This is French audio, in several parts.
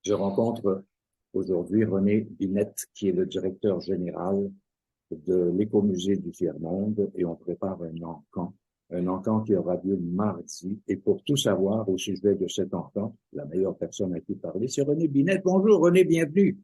Je rencontre aujourd'hui René Binette, qui est le directeur général de l'Écomusée du Tiers-Monde, et on prépare un encan qui aura lieu mardi. Et pour tout savoir au sujet de cet encan, la meilleure personne à qui parler, c'est René Binette. Bonjour René, bienvenue.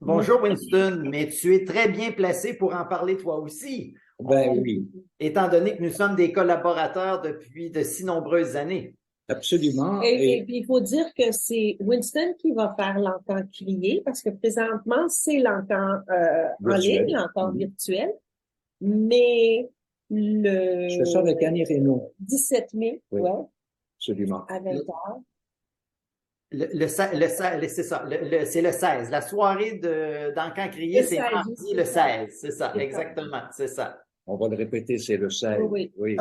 Bonjour Winston, mais tu es très bien placé pour en parler toi aussi. Oui, Étant donné que nous sommes des collaborateurs depuis de si nombreuses années. absolument. Et puis, il faut dire que c'est Winston qui va faire l'encan crié, parce que présentement, c'est l'encan en ligne, l'encan virtuel. Mais Je fais ça avec Annie Reynaud. 17 mai, oui, ouais, absolument. à 20h. C'est ça, c'est le 16. La soirée d'encan crié, c'est mardi le 16. C'est ça, exactement, c'est ça. On va le répéter, c'est le 16. Oui. Mais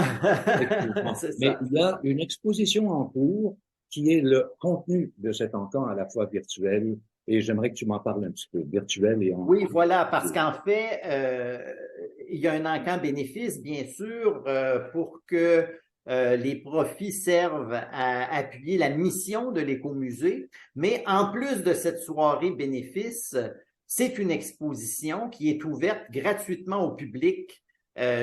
il y a une exposition en cours qui est le contenu de cet encan à la fois virtuel, et j'aimerais que tu m'en parles un petit peu, virtuel et en... Oui, voilà, parce qu'en fait, il y a un encan bénéfice, bien sûr, pour que les profits servent à appuyer la mission de l'écomusée, mais en plus de cette soirée bénéfice, c'est une exposition qui est ouverte gratuitement au public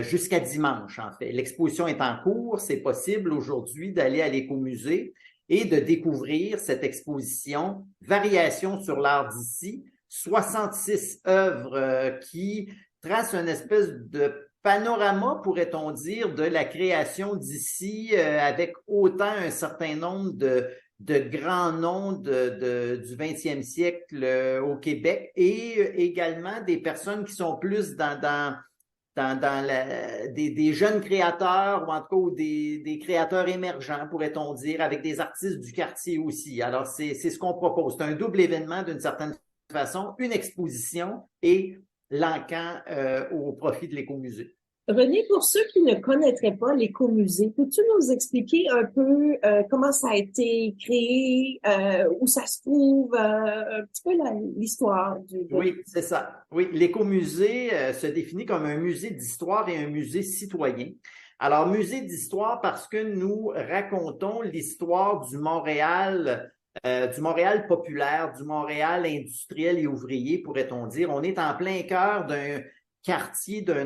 jusqu'à dimanche, en fait. L'exposition est en cours, c'est possible aujourd'hui d'aller à l'écomusée et de découvrir cette exposition Variations sur l'art d'ici, 66 œuvres qui tracent une espèce de panorama, pourrait-on dire, de la création d'ici, avec autant un certain nombre de grands noms du 20e siècle au Québec, et également des personnes qui sont plus dans des jeunes créateurs, ou en tout cas ou des créateurs émergents, pourrait-on dire, avec des artistes du quartier aussi. Alors, c'est ce qu'on propose. C'est un double événement d'une certaine façon, une exposition et l'encan au profit de l'écomusée. René, pour ceux qui ne connaîtraient pas l'écomusée, peux-tu nous expliquer un peu comment ça a été créé, où ça se trouve, un petit peu l'histoire du... Oui, c'est ça. Oui, l'écomusée se définit comme un musée d'histoire et un musée citoyen. Alors, musée d'histoire parce que nous racontons l'histoire du Montréal populaire, du Montréal industriel et ouvrier, pourrait-on dire. On est en plein cœur d'un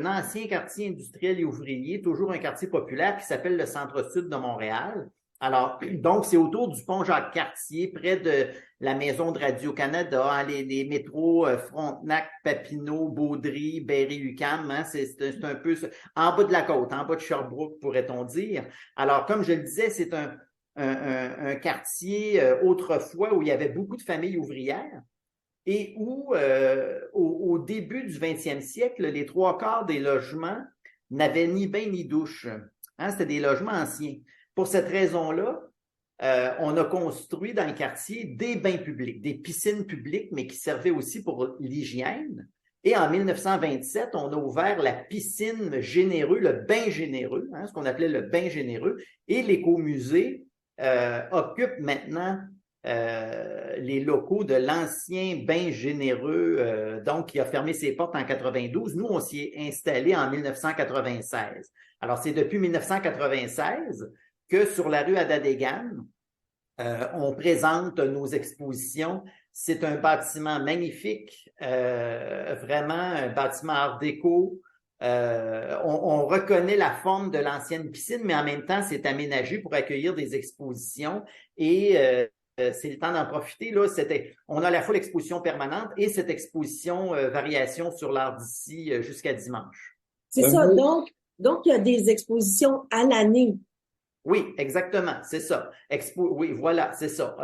ancien quartier industriel et ouvrier, toujours un quartier populaire qui s'appelle le Centre-Sud de Montréal. Alors, donc, c'est autour du pont Jacques-Cartier, près de la maison de Radio-Canada, hein, les métros Frontenac, Papineau, Baudry, Berry-UQAM, hein, c'est un peu en bas de la côte, en bas de Sherbrooke, pourrait-on dire. Alors, comme je le disais, c'est un quartier autrefois où il y avait beaucoup de familles ouvrières, et où, au début du 20e siècle, les trois quarts des logements n'avaient ni bain ni douche. Hein, c'était des logements anciens. Pour cette raison-là, on a construit dans le quartier des bains publics, des piscines publiques, mais qui servaient aussi pour l'hygiène. Et en 1927, on a ouvert la piscine généreux, le bain généreux, hein, ce qu'on appelait le bain généreux, et l'écomusée occupe maintenant les locaux de l'ancien bain généreux, donc qui a fermé ses portes en 92. Nous, on s'y est installé en 1996. Alors, c'est depuis 1996 que sur la rue Adadégan, on présente nos expositions. C'est un bâtiment magnifique, vraiment un bâtiment art déco. On reconnaît la forme de l'ancienne piscine, mais en même temps, c'est aménagé pour accueillir des expositions, et c'est le temps d'en profiter. Là, on a à la fois l'exposition permanente et cette exposition Variations sur l'art d'ici jusqu'à dimanche. C'est ça, donc il y a des expositions à l'année. Oui, exactement, c'est ça. Oui, voilà, c'est ça.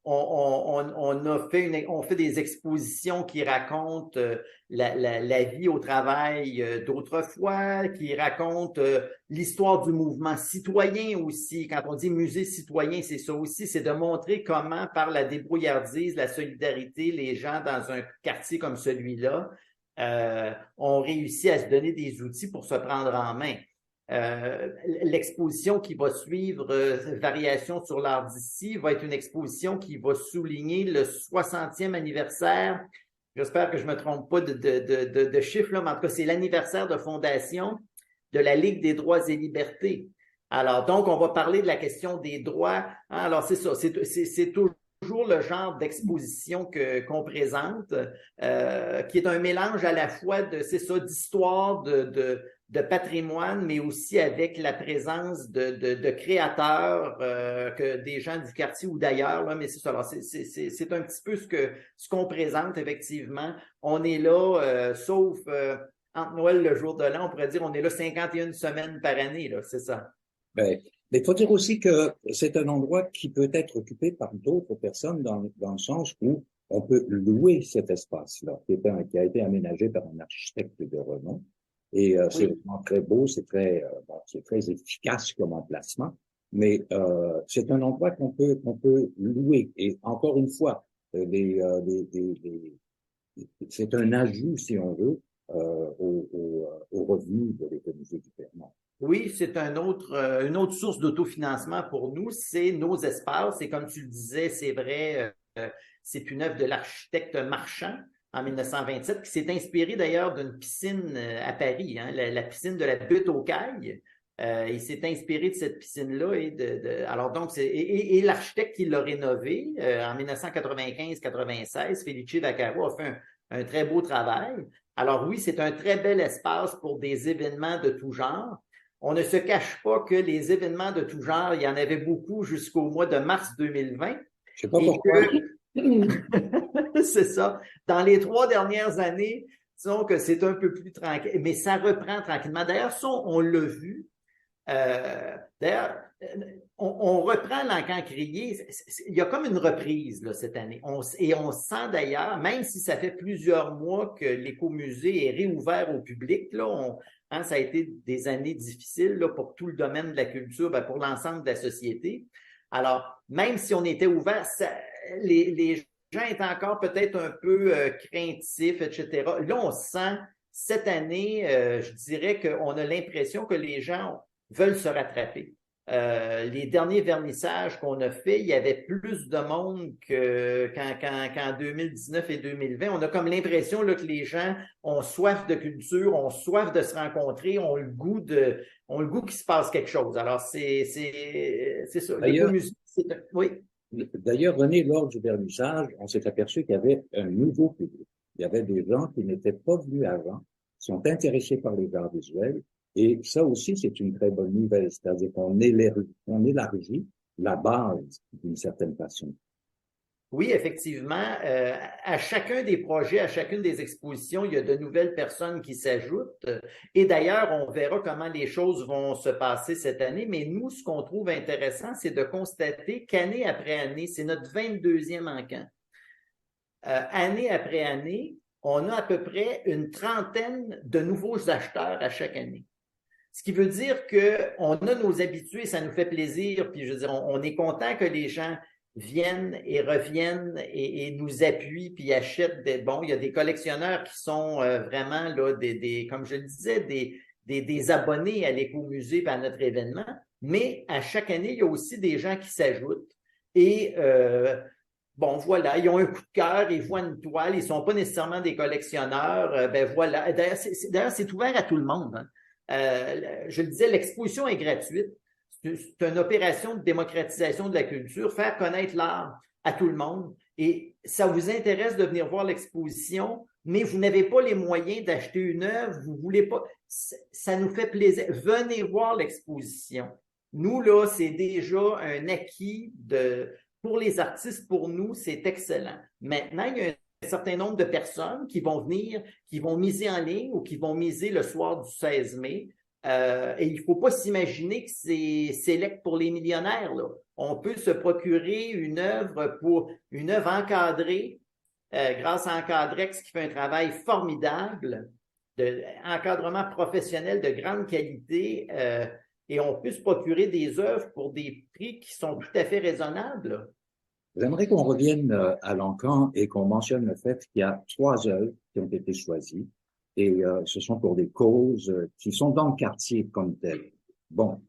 On fait des expositions qui racontent la vie au travail d'autrefois, qui racontent l'histoire du mouvement citoyen aussi. Quand on dit musée citoyen, c'est ça aussi, c'est de montrer comment, par la débrouillardise, la solidarité, les gens dans un quartier comme celui-là ont réussi à se donner des outils pour se prendre en main. L'exposition qui va suivre, Variations sur l'art d'ici, va être une exposition qui va souligner le 60e anniversaire. J'espère que je ne me trompe pas de chiffre, là, mais en tout cas, c'est l'anniversaire de fondation de la Ligue des droits et libertés. Alors, donc, on va parler de la question des droits. Alors, c'est ça, c'est toujours le genre d'exposition qu'on présente, qui est un mélange à la fois d'histoire, de patrimoine, mais aussi avec la présence de créateurs, que des gens du quartier ou d'ailleurs, là, mais c'est ça. Alors, c'est un petit peu ce qu'on présente, effectivement. On est là, sauf entre Noël, le jour de l'an, on pourrait dire on est là 51 semaines par année, là, c'est ça. Ben, mais il faut dire aussi que c'est un endroit qui peut être occupé par d'autres personnes dans le sens où on peut louer cet espace-là, qui a été aménagé par un architecte de renom. Et c'est vraiment très beau, c'est très efficace comme emplacement. Mais c'est un endroit qu'on peut louer. Et encore une fois, c'est un ajout, si on veut, aux revenus de l'Écomusée du Vermont. Oui, c'est une autre source d'autofinancement pour nous, c'est nos espaces. Et comme tu le disais, c'est vrai, c'est une œuvre de l'architecte Marchand en 1927, qui s'est inspiré d'ailleurs d'une piscine à Paris, hein, la piscine de la Butte aux Cailles. Il s'est inspiré de cette piscine-là alors donc et l'architecte qui l'a rénové en 1995-96, Felice Vaccaro, a fait un très beau travail. Alors oui, c'est un très bel espace pour des événements de tout genre. On ne se cache pas que les événements de tout genre, il y en avait beaucoup jusqu'au mois de mars 2020. Je sais pas pourquoi. C'est ça. Dans les 3 dernières années, disons que c'est un peu plus tranquille, mais ça reprend tranquillement. D'ailleurs, ça, on l'a vu. D'ailleurs, on reprend l'Encan-Crié. Il y a comme une reprise là, cette année. Et on sent d'ailleurs, même si ça fait plusieurs mois que l'écomusée est réouvert au public, là, ça a été des années difficiles là, pour tout le domaine de la culture, pour l'ensemble de la société. Alors, même si on était ouvert, les gens étaient encore peut-être un peu craintifs, etc. Là, on sent, cette année, je dirais qu'on a l'impression que les gens veulent se rattraper. Les derniers vernissages qu'on a faits, il y avait plus de monde qu'en 2019 et 2020. On a comme l'impression là, que les gens ont soif de culture, ont soif de se rencontrer, ont le goût qu'il se passe quelque chose. Alors, c'est ça. Oui. D'ailleurs, René, lors du vernissage, on s'est aperçu qu'il y avait un nouveau public. Il y avait des gens qui n'étaient pas venus avant, qui sont intéressés par les arts visuels. Et ça aussi, c'est une très bonne nouvelle, c'est-à-dire qu'on élargit la base d'une certaine façon. Oui, effectivement. À chacun des projets, à chacune des expositions, il y a de nouvelles personnes qui s'ajoutent. Et d'ailleurs, on verra comment les choses vont se passer cette année. Mais nous, ce qu'on trouve intéressant, c'est de constater qu'année après année, c'est notre 22e Encan. Année après année, on a à peu près une trentaine de nouveaux acheteurs à chaque année. Ce qui veut dire qu'on a nos habitués, ça nous fait plaisir, puis je veux dire, on est content que les gens viennent et reviennent et nous appuient, puis achètent il y a des collectionneurs qui sont vraiment, là, comme je le disais, des abonnés à l'écomusée et à notre événement, mais à chaque année, il y a aussi des gens qui s'ajoutent. Et voilà, ils ont un coup de cœur, ils voient une toile, ils ne sont pas nécessairement des collectionneurs, voilà. D'ailleurs, c'est ouvert à tout le monde, hein. Je le disais, l'exposition est gratuite. C'est une opération de démocratisation de la culture, faire connaître l'art à tout le monde. Et ça vous intéresse de venir voir l'exposition, mais vous n'avez pas les moyens d'acheter une œuvre, vous voulez pas. Ça nous fait plaisir. Venez voir l'exposition. Nous, là, c'est déjà un acquis pour les artistes, pour nous, c'est excellent. Maintenant, il y a un certain nombre de personnes qui vont venir, qui vont miser en ligne ou qui vont miser le soir du 16 mai. Et il ne faut pas s'imaginer que c'est sélect pour les millionnaires, là. On peut se procurer une œuvre encadrée grâce à Encadrex qui fait un travail formidable, encadrement professionnel de grande qualité. Et on peut se procurer des œuvres pour des prix qui sont tout à fait raisonnables. J'aimerais qu'on revienne à l'Encan et qu'on mentionne le fait qu'il y a 3 œuvres qui ont été choisies et ce sont pour des causes qui sont dans le quartier comme telles. Bon,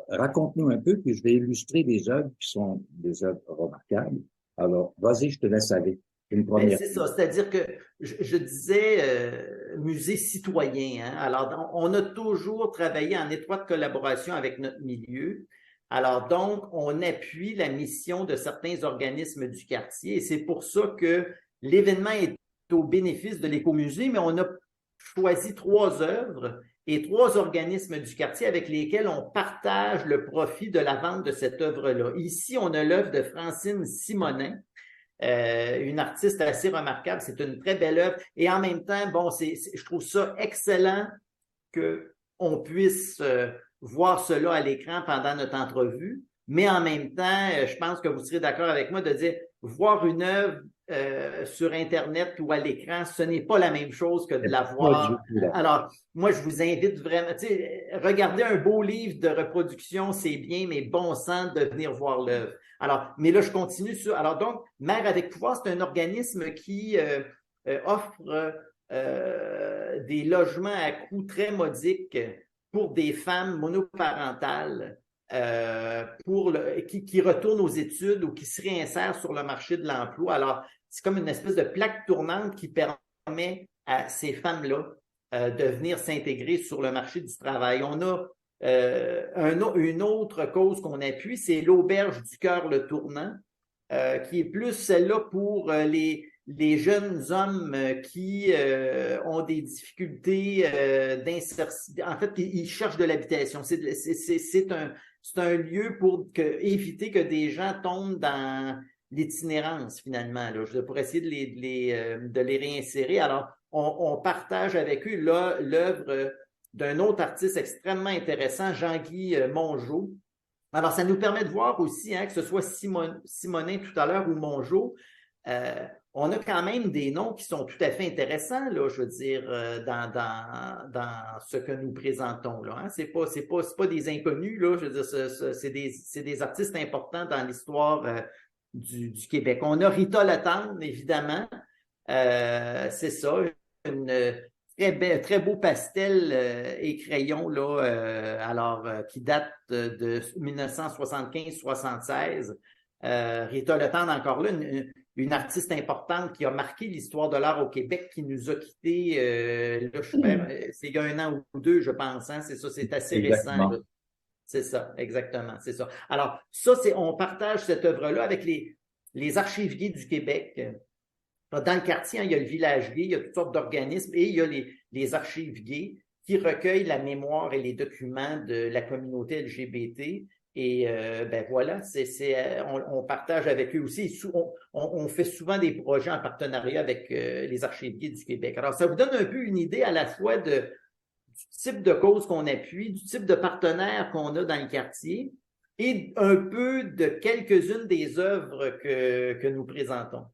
raconte-nous un peu, puis je vais illustrer des œuvres qui sont des œuvres remarquables. Alors, vas-y, je te laisse aller. Une première. C'est ça, c'est-à-dire que je disais musée citoyen, hein? Alors, on a toujours travaillé en étroite collaboration avec notre milieu. Alors donc, on appuie la mission de certains organismes du quartier et c'est pour ça que l'événement est au bénéfice de l'écomusée, mais on a choisi 3 œuvres et 3 organismes du quartier avec lesquels on partage le profit de la vente de cette œuvre-là. Ici, on a l'œuvre de Francine Simonin, une artiste assez remarquable. C'est une très belle œuvre. Et en même temps, bon, je trouve ça excellent qu'on puisse voir cela à l'écran pendant notre entrevue. Mais en même temps, je pense que vous serez d'accord avec moi de dire voir une œuvre sur Internet ou à l'écran, ce n'est pas la même chose que de la voir. Alors, moi, je vous invite vraiment, tu sais, regarder un beau livre de reproduction, c'est bien, mais bon sang de venir voir l'œuvre. Alors, mais là, je continue sur. Alors donc, Mère avec pouvoir, c'est un organisme qui offre des logements à coût très modique pour des femmes monoparentales qui retournent aux études ou qui se réinsèrent sur le marché de l'emploi. Alors, c'est comme une espèce de plaque tournante qui permet à ces femmes-là de venir s'intégrer sur le marché du travail. On a une autre cause qu'on appuie, c'est l'Auberge du Cœur Le Tournant, qui est plus celle-là pour les jeunes hommes qui ont des difficultés d'insertion. En fait, ils cherchent de l'habitation. C'est un lieu pour éviter que des gens tombent dans l'itinérance, finalement, là, pour essayer de les réinsérer. Alors, on partage avec eux l'œuvre d'un autre artiste extrêmement intéressant, Jean-Guy Mongeau. Alors, ça nous permet de voir aussi, que ce soit Simonin tout à l'heure ou Mongeau, on a quand même des noms qui sont tout à fait intéressants, là, je veux dire, dans ce que nous présentons, là. Hein. C'est pas des inconnus, là, je veux dire, c'est des artistes importants dans l'histoire du Québec. On a Rita Letendre, évidemment, c'est ça, très beau pastel et crayon là, qui date de 1975-76. Rita Letendre, encore là, une artiste importante qui a marqué l'histoire de l'art au Québec, qui nous a quittés, c'est il y a 1 an ou 2, je pense. Hein, c'est ça, c'est assez récent. Là. C'est ça, exactement, c'est ça. Alors, on partage cette œuvre-là avec les archives du Québec. Dans le quartier, il y a le village gay, il y a toutes sortes d'organismes et il y a les archives gays qui recueillent la mémoire et les documents de la communauté LGBT. Et voilà, on partage avec eux aussi. On fait souvent des projets en partenariat avec les archives gays du Québec. Alors, ça vous donne un peu une idée à la fois du type de cause qu'on appuie, du type de partenaires qu'on a dans le quartier et un peu de quelques-unes des œuvres que nous présentons.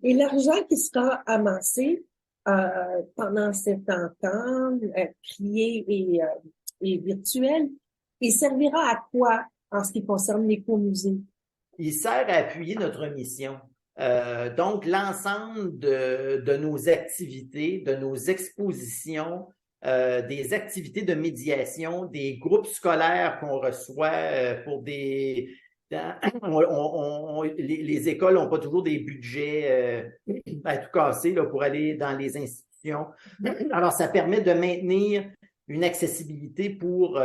Et l'argent qui sera amassé pendant cet temps crié et virtuel, il servira à quoi en ce qui concerne l'écomusée? Il sert à appuyer notre mission. Donc, l'ensemble de nos activités, de nos expositions, des activités de médiation, des groupes scolaires qu'on reçoit pour des... les écoles n'ont pas toujours des budgets à tout casser là, pour aller dans les institutions. Alors, ça permet de maintenir une accessibilité pour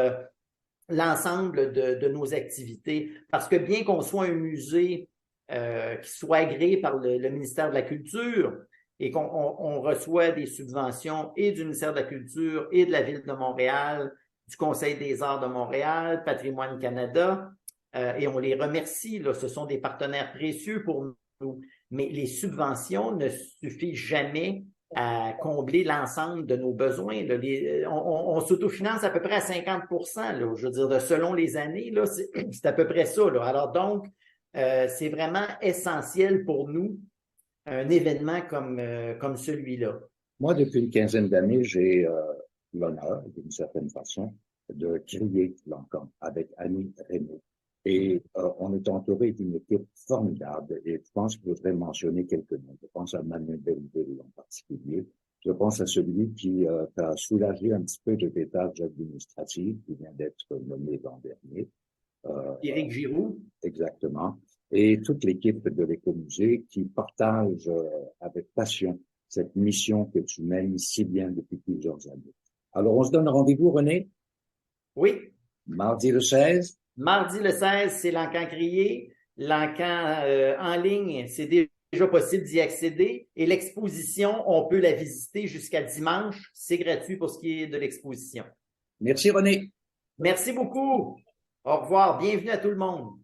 l'ensemble de nos activités. Parce que bien qu'on soit un musée qui soit agréé par le ministère de la Culture et qu'on reçoit des subventions et du ministère de la Culture et de la Ville de Montréal, du Conseil des arts de Montréal, Patrimoine Canada, et on les remercie, là, ce sont des partenaires précieux pour nous. Mais les subventions ne suffisent jamais à combler l'ensemble de nos besoins. Là. On s'autofinance à peu près à 50%, là, je veux dire, selon les années, là, c'est à peu près ça. Là. Alors donc, c'est vraiment essentiel pour nous, un événement comme celui-là. Moi, depuis une quinzaine d'années, j'ai l'honneur, d'une certaine façon, de créer l'Encan avec Annie Reynaud. Et on est entouré d'une équipe formidable et je pense que je voudrais mentionner quelques noms. Je pense à Manuel Belleville en particulier. Je pense à celui qui t'a soulagé un petit peu de tes tâches administratives, qui vient d'être nommé l'an dernier. Éric Giroux. Exactement. Et toute l'équipe de l'Écomusée qui partage avec passion cette mission que tu mènes si bien depuis plusieurs années. Alors, on se donne rendez-vous, René? Oui. Mardi le 16. Mardi le 16, c'est l'encan crié. L'encan en ligne, c'est déjà possible d'y accéder. Et l'exposition, on peut la visiter jusqu'à dimanche. C'est gratuit pour ce qui est de l'exposition. Merci, René. Merci beaucoup. Au revoir. Bienvenue à tout le monde.